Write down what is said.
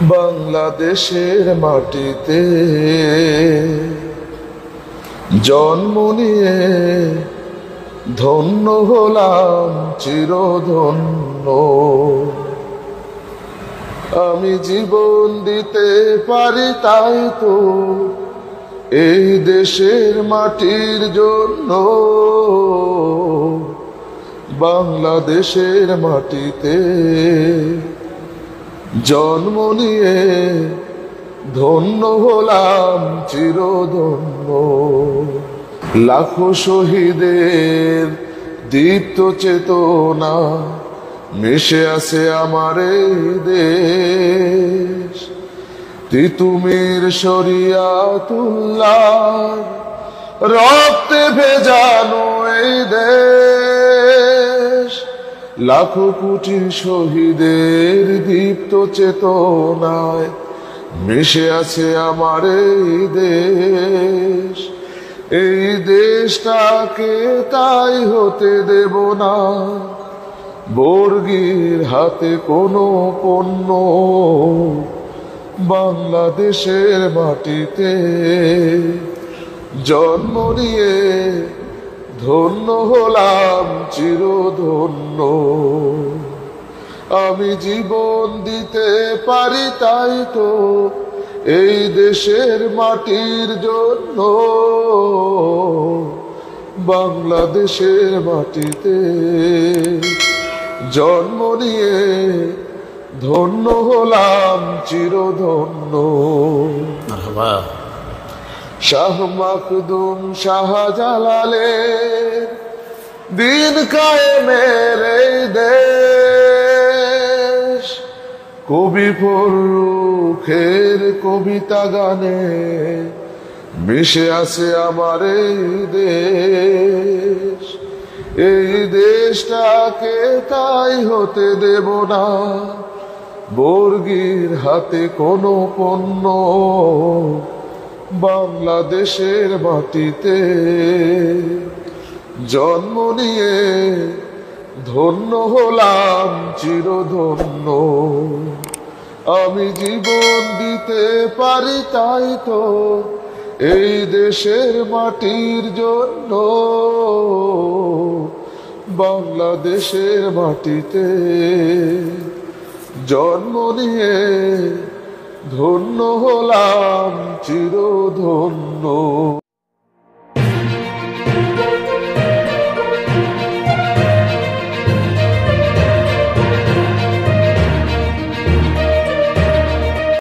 বাংলাদেশের মাটিতে জন্ম নিয়ে ধন্য হলাম চিরধন্য। আমি জীবন দিতে পারি তাই তো এই দেশের মাটির জন্য। বাংলাদেশের মাটিতে জন্ম নিয়ে ধন্য হলাম চিরধন্য। লাখো শহীদের দীপ্ত চেতনা মিশে আছে আমার এই দেশ। তিতুমির শরিয়াতুল্লাহ রক্তে ভেজানো এই দেশ। লাখো কোটি শহীদের দীপ্ত চেতনায় মিশে আছে আমার এই দেশ। এই দেশটাকে তাই হতে দেব না বর্গীর হাতে কোনো পণ্য। বাংলাদেশের মাটিতে জন্ম নিয়ে ধন্য হলাম চিরধন্য। আমি জীবন দিতে পারি তাই তো এই দেশের মাটির জন্য। বাংলাদেশের মাটিতে জন্ম নিয়ে ধন্য হলাম চিরধন্য। শাহ মাখদুম শাহজালালের দিন কায়েমের এই দেশ। কবি ফররুখের কবিতা গানে মিশে আছে আমার এই দেশ। এই দেশটাকে তাই হতে দেব না বর্গীর হাতে কোনো পণ্য। বাংলাদেশের মাটিতে জন্ম নিয়ে ধন্য হলাম চিরধন্য। আমি জীবন দিতে পারি তাই তো এই দেশের মাটির জন্য। বাংলাদেশের মাটিতে জন্ম নিয়ে ধন্য হলাম চিরধন্য।